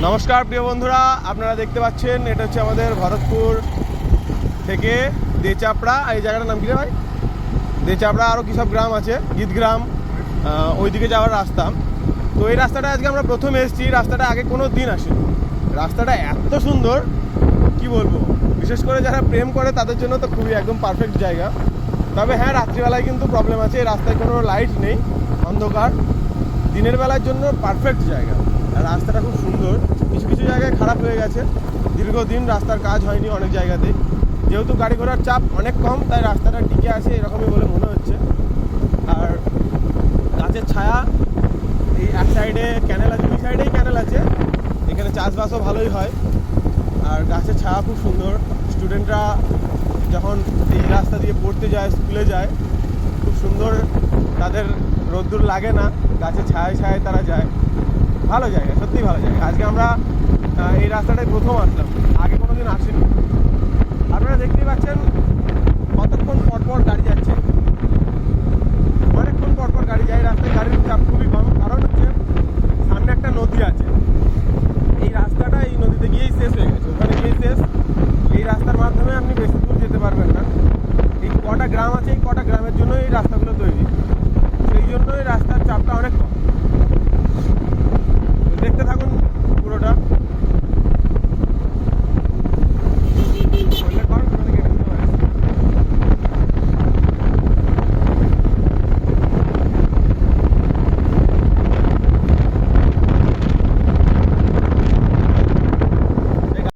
নমস্কার প্রিয় বন্ধুরা, আপনারা দেখতে পাচ্ছেন এটা হচ্ছে আমাদের ভরতপুর থেকে দেচাপড়া। এই জায়গাটার নাম কি রে ভাই? দেচাপড়া, আরও কী সব গ্রাম আছে, গীতগ্রাম, ওইদিকে যাওয়ার রাস্তা। তো এই রাস্তাটা আজকে আমরা প্রথম এসেছি। রাস্তাটা আগে কোনো দিন আসেনি। রাস্তাটা এত সুন্দর কি বলবো, বিশেষ করে যারা প্রেম করে তাদের জন্য তো খুবই একদম পারফেক্ট জায়গা। তবে হ্যাঁ, রাত্রিবেলায় কিন্তু প্রবলেম আছে। এই রাস্তায় কোনো লাইট নেই, অন্ধকার। দিনের বেলার জন্য পারফেক্ট জায়গা। আর রাস্তাটা খুব সুন্দর। কিছু কিছু জায়গায় খারাপ হয়ে গেছে, দীর্ঘদিন রাস্তার কাজ হয়নি অনেক জায়গাতেই। যেহেতু গাড়ি ঘোড়ার চাপ অনেক কম, তাই রাস্তাটা টিকে আছে এরকমই বলে মনে হচ্ছে। আর গাছের ছায়া, এই এক সাইডে ক্যানেল আছে, দুই সাইডেই ক্যানেল আছে। এখানে চাষবাসও ভালোই হয়। আর গাছের ছায়া খুব সুন্দর। স্টুডেন্টরা যখন এই রাস্তা দিয়ে পড়তে যায়, স্কুলে যায়, খুব সুন্দর, তাদের রোদ্দুর লাগে না, গাছের ছায়ায় ছায়ায় তারা যায়। ভালো জায়গা, সত্যিই ভালো জায়গা। আজকে আমরা এই রাস্তাটায় প্রথম আসলাম, আগে কোনো দিন আসিনি। আপনারা দেখতেই পাচ্ছেন কতক্ষণ পরপর গাড়ি যাচ্ছে, অনেকক্ষণ পরপর গাড়ি যায়। রাস্তায় গাড়ির চাপ খুবই কম, কারণ হচ্ছে সামনে একটা নদী আছে। এই রাস্তাটা এই নদীতে গিয়েই শেষ হয়ে গেছে, ওখানে গিয়েই শেষ। এই রাস্তার মাধ্যমে আপনি বেশি দূর যেতে পারবেন না। এই কটা গ্রাম আছে, এই কটা গ্রামের জন্য এই রাস্তাগুলো তৈরি।